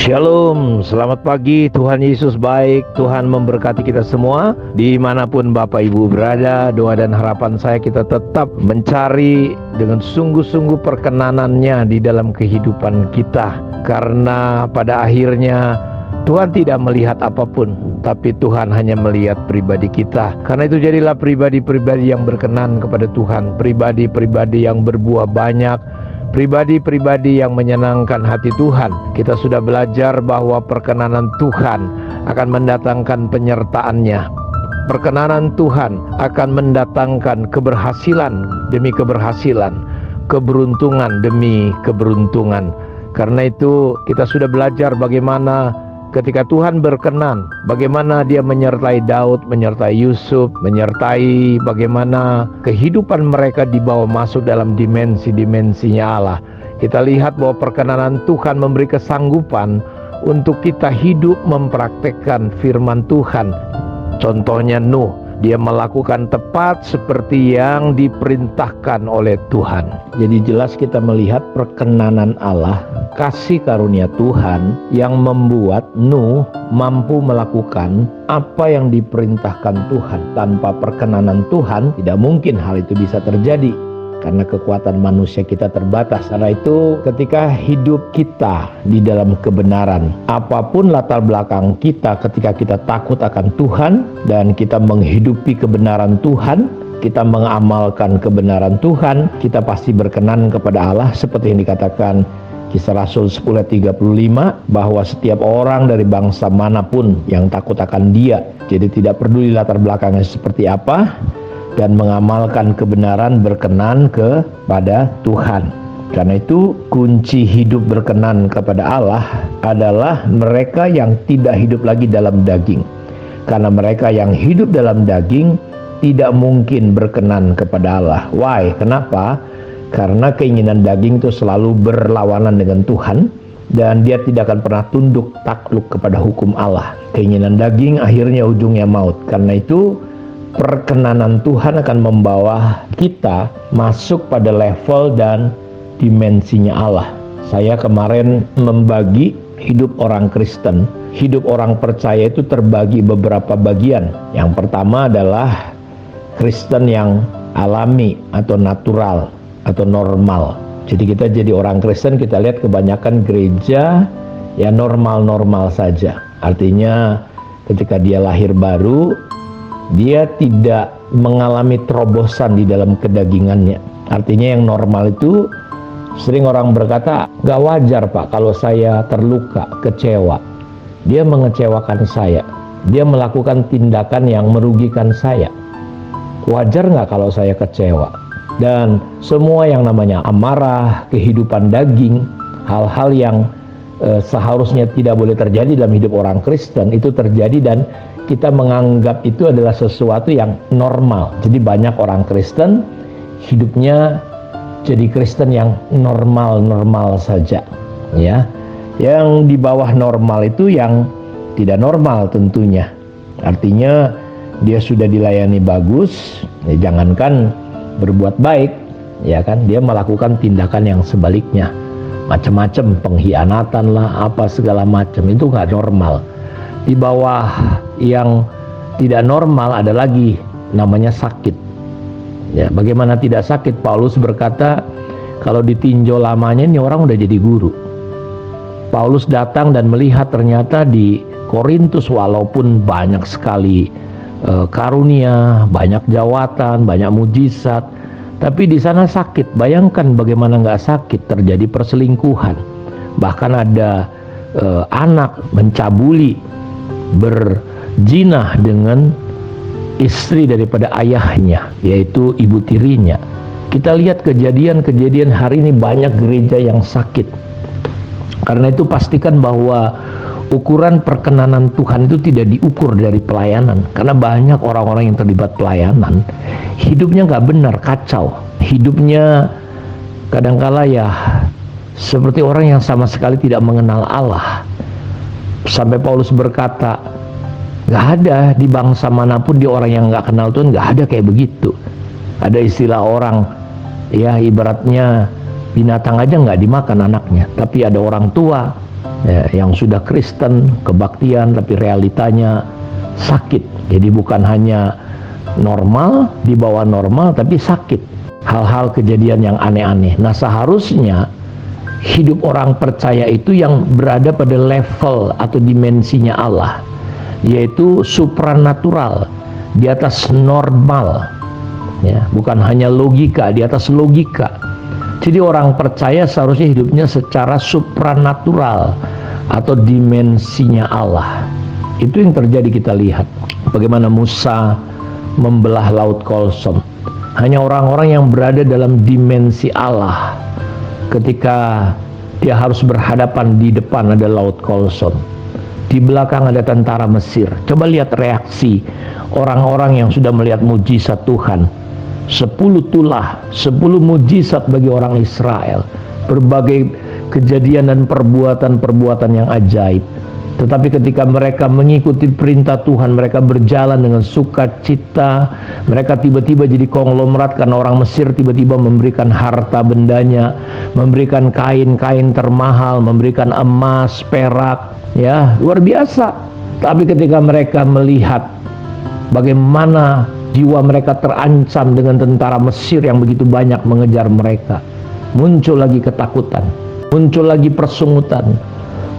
Shalom, selamat pagi. Tuhan Yesus baik. Tuhan memberkati kita semua dimanapun Bapak Ibu berada. Doa dan harapan saya kita tetap mencari dengan sungguh-sungguh perkenanannya di dalam kehidupan kita. Karena pada akhirnya Tuhan tidak melihat apapun, tapi Tuhan hanya melihat pribadi kita. Karena itu jadilah pribadi-pribadi yang berkenan kepada Tuhan, pribadi-pribadi yang berbuah banyak, pribadi-pribadi yang menyenangkan hati Tuhan. Kita sudah belajar bahwa perkenanan Tuhan akan mendatangkan penyertaannya. Perkenanan Tuhan akan mendatangkan keberhasilan demi keberhasilan, keberuntungan demi keberuntungan. Karena itu kita sudah belajar bagaimana ketika Tuhan berkenan, bagaimana Dia menyertai Daud, menyertai Yusuf, menyertai bagaimana kehidupan mereka dibawa masuk dalam dimensi-dimensinya Allah. Kita lihat bahwa perkenanan Tuhan memberi kesanggupan untuk kita hidup mempraktekkan firman Tuhan. Contohnya Nuh, dia melakukan tepat seperti yang diperintahkan oleh Tuhan. Jadi jelas kita melihat perkenanan Allah, kasih karunia Tuhan yang membuat Nuh mampu melakukan apa yang diperintahkan Tuhan. Tanpa perkenanan Tuhan tidak mungkin hal itu bisa terjadi, karena kekuatan manusia kita terbatas. Karena itu ketika hidup kita di dalam kebenaran, apapun latar belakang kita, ketika kita takut akan Tuhan dan kita menghidupi kebenaran Tuhan, kita mengamalkan kebenaran Tuhan, kita pasti berkenan kepada Allah. Seperti yang dikatakan Kisah Rasul 10:35, bahwa setiap orang dari bangsa manapun yang takut akan Dia, jadi tidak peduli latar belakangnya seperti apa, dan mengamalkan kebenaran berkenan kepada Tuhan. Karena itu kunci hidup berkenan kepada Allah adalah mereka yang tidak hidup lagi dalam daging. Karena mereka yang hidup dalam daging tidak mungkin berkenan kepada Allah. Why? Kenapa? Karena keinginan daging itu selalu berlawanan dengan Tuhan, dan dia tidak akan pernah tunduk takluk kepada hukum Allah. Keinginan daging akhirnya ujungnya maut. Karena itu perkenanan Tuhan akan membawa kita masuk pada level dan dimensinya Allah. Saya kemarin membagi hidup orang Kristen, hidup orang percaya itu terbagi beberapa bagian. Yang pertama adalah Kristen yang alami atau natural atau normal. Jadi kita jadi orang Kristen, kita lihat kebanyakan gereja ya normal-normal saja. Artinya ketika dia lahir baru, dia tidak mengalami terobosan di dalam kedagingannya. Artinya yang normal itu, sering orang berkata, gak wajar Pak kalau saya terluka, kecewa. Dia mengecewakan saya, dia melakukan tindakan yang merugikan saya. Wajar gak kalau saya kecewa? Dan semua yang namanya amarah, kehidupan daging, hal-hal yang seharusnya tidak boleh terjadi dalam hidup orang Kristen, itu terjadi dan kita menganggap itu adalah sesuatu yang normal. Jadi banyak orang Kristen hidupnya jadi Kristen yang normal-normal saja, ya. Yang di bawah normal itu yang tidak normal tentunya. Artinya dia sudah dilayani bagus, ya jangankan berbuat baik, ya kan, dia melakukan tindakan yang sebaliknya, macam-macam, pengkhianatan lah, apa segala macam, itu nggak normal. Di bawah yang tidak normal ada lagi namanya sakit. Ya, bagaimana tidak sakit? Paulus berkata, kalau ditinjau lamanya ini orang udah jadi guru. Paulus datang dan melihat ternyata di Korintus walaupun banyak sekali karunia, banyak jawatan, banyak mujizat, tapi di sana sakit. Bayangkan bagaimana nggak sakit, terjadi perselingkuhan, bahkan ada anak mencabuli, berzina dengan istri daripada ayahnya, yaitu ibu tirinya. Kita lihat kejadian-kejadian hari ini, banyak gereja yang sakit. Karena itu pastikan bahwa ukuran perkenanan Tuhan itu tidak diukur dari pelayanan. Karena banyak orang-orang yang terlibat pelayanan, hidupnya nggak benar, kacau. Hidupnya kadangkala ya seperti orang yang sama sekali tidak mengenal Allah. Sampai Paulus berkata, gak ada di bangsa manapun, di orang yang gak kenal Tuhan, gak ada kayak begitu. Ada istilah orang, ya ibaratnya binatang aja gak dimakan anaknya, tapi ada orang tua ya, yang sudah Kristen, kebaktian, tapi realitanya sakit. Jadi bukan hanya normal, di bawah normal, tapi sakit. Hal-hal kejadian yang aneh-aneh. Nah, seharusnya hidup orang percaya itu yang berada pada level atau dimensinya Allah, yaitu supranatural, di atas normal, ya, bukan hanya logika, di atas logika. Jadi orang percaya seharusnya hidupnya secara supranatural atau dimensinya Allah. Itu yang terjadi. Kita lihat bagaimana Musa membelah laut Kolsom. Hanya orang-orang yang berada dalam dimensi Allah. Ketika dia harus berhadapan, di depan ada laut Kolsom, di belakang ada tentara Mesir. Coba lihat reaksi orang-orang yang sudah melihat mujizat Tuhan. 10 tulah, 10 mujizat bagi orang Israel, berbagai kejadian dan perbuatan-perbuatan yang ajaib. Tetapi ketika mereka mengikuti perintah Tuhan, mereka berjalan dengan sukacita. Mereka tiba-tiba jadi konglomerat karena orang Mesir tiba-tiba memberikan harta bendanya, memberikan kain-kain termahal, memberikan emas, perak, ya, luar biasa. Tapi ketika mereka melihat bagaimana jiwa mereka terancam dengan tentara Mesir yang begitu banyak mengejar mereka, muncul lagi ketakutan, muncul lagi persungutan,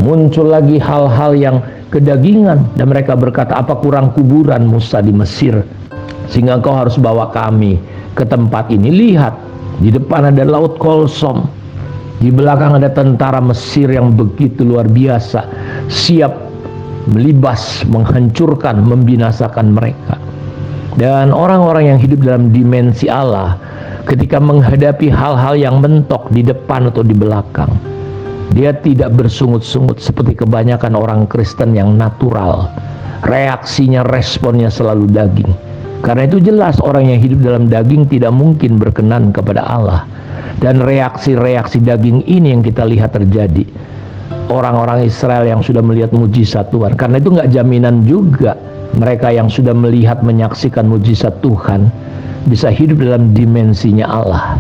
muncul lagi hal-hal yang kedagingan. Dan mereka berkata, apa kurang kuburan Musa di Mesir sehingga engkau harus bawa kami ke tempat ini? Lihat, di depan ada laut Kolsom, di belakang ada tentara Mesir yang begitu luar biasa, siap melibas, menghancurkan, membinasakan mereka. Dan orang-orang yang hidup dalam dimensi Allah, ketika menghadapi hal-hal yang mentok di depan atau di belakang, dia tidak bersungut-sungut seperti kebanyakan orang Kristen yang natural. Reaksinya, responnya selalu daging. Karena itu jelas orang yang hidup dalam daging tidak mungkin berkenan kepada Allah. Dan reaksi-reaksi daging ini yang kita lihat terjadi. Orang-orang Israel yang sudah melihat mujizat Tuhan. Karena itu nggak jaminan juga mereka yang sudah melihat, menyaksikan mujizat Tuhan bisa hidup dalam dimensinya Allah.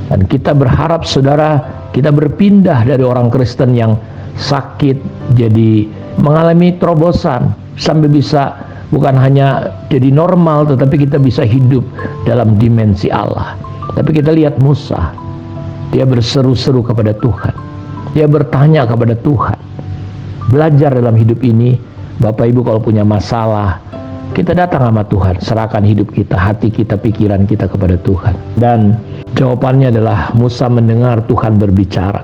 Dan kita berharap saudara, kita berpindah dari orang Kristen yang sakit jadi mengalami terobosan, sampai bisa bukan hanya jadi normal, tetapi kita bisa hidup dalam dimensi Allah. Tapi kita lihat Musa, dia berseru-seru kepada Tuhan, dia bertanya kepada Tuhan. Belajar dalam hidup ini, Bapak Ibu, kalau punya masalah, kita datang sama Tuhan, serahkan hidup kita, hati kita, pikiran kita kepada Tuhan. Dan jawabannya adalah Musa mendengar Tuhan berbicara.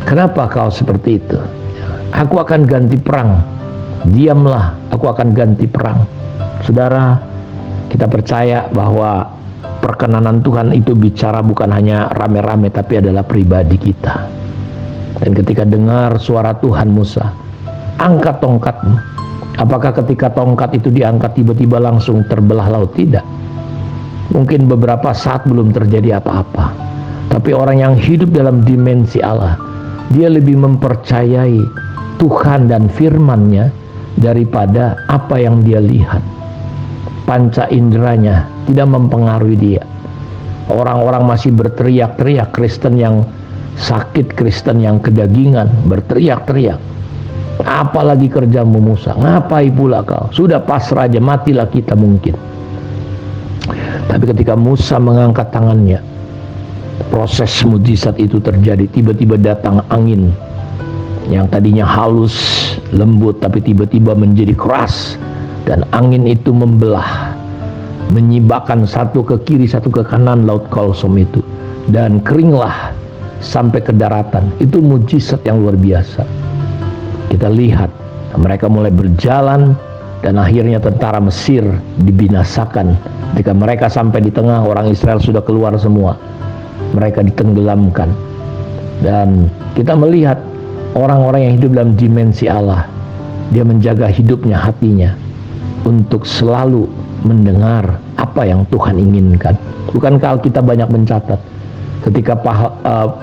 Kenapa kau seperti itu? Aku akan ganti perang. Diamlah, aku akan ganti perang. Saudara, kita percaya bahwa perkenanan Tuhan itu bicara bukan hanya rame-rame, tapi adalah pribadi kita. Dan ketika dengar suara Tuhan, Musa, angkat tongkatmu. Apakah ketika tongkat itu diangkat tiba-tiba langsung terbelah laut? Tidak. Mungkin beberapa saat belum terjadi apa-apa. Tapi orang yang hidup dalam dimensi Allah, dia lebih mempercayai Tuhan dan firman-Nya daripada apa yang dia lihat. Panca inderanya tidak mempengaruhi dia. Orang-orang masih berteriak-teriak, Kristen yang sakit, Kristen yang kedagingan, berteriak-teriak. Apalagi kerjamu Musa, ngapai pula kau? Sudah pasrah aja, matilah kita mungkin. Tapi ketika Musa mengangkat tangannya, proses mujizat itu terjadi. Tiba-tiba datang angin yang tadinya halus, lembut, tapi tiba-tiba menjadi keras. Dan angin itu membelah, menyibakkan satu ke kiri, satu ke kanan laut Kolsom itu. Dan keringlah sampai ke daratan. Itu mujizat yang luar biasa. Kita lihat mereka mulai berjalan, dan akhirnya tentara Mesir dibinasakan. Ketika mereka sampai di tengah, orang Israel sudah keluar semua, mereka ditenggelamkan. Dan kita melihat orang-orang yang hidup dalam dimensi Allah, dia menjaga hidupnya, hatinya, untuk selalu mendengar apa yang Tuhan inginkan. Bukankah kita banyak mencatat ketika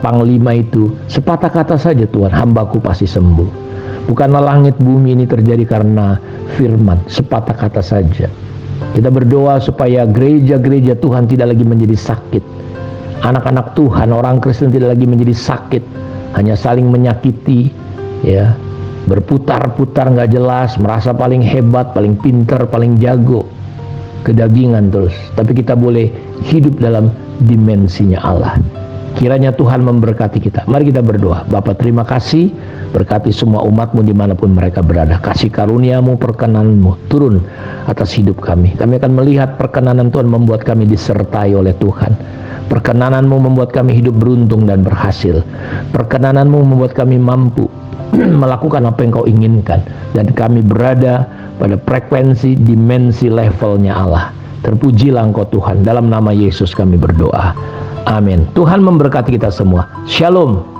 panglima itu sepatah kata saja, Tuhan, hambaku pasti sembuh. Bukanlah langit bumi ini terjadi karena firman, sepatah kata saja. Kita berdoa supaya gereja-gereja Tuhan tidak lagi menjadi sakit. Anak-anak Tuhan, orang Kristen tidak lagi menjadi sakit hanya saling menyakiti, ya, berputar-putar nggak jelas, merasa paling hebat, paling pinter, paling jago, kedagingan terus. Tapi kita boleh hidup dalam dimensinya Allah. Kiranya Tuhan memberkati kita. Mari kita berdoa. Bapa, terima kasih, berkati semua umat-Mu dimanapun mereka berada. Kasih karunia-Mu, perkenan-Mu turun atas hidup kami. Kami akan melihat perkenanan Tuhan membuat kami disertai oleh Tuhan. Perkenanan-Mu membuat kami hidup beruntung dan berhasil. Perkenanan-Mu membuat kami mampu melakukan apa yang Kau inginkan. Dan kami berada pada frekuensi, dimensi, levelnya Allah. Terpujilah Engkau Tuhan. Dalam nama Yesus kami berdoa. Amin. Tuhan memberkati kita semua. Shalom.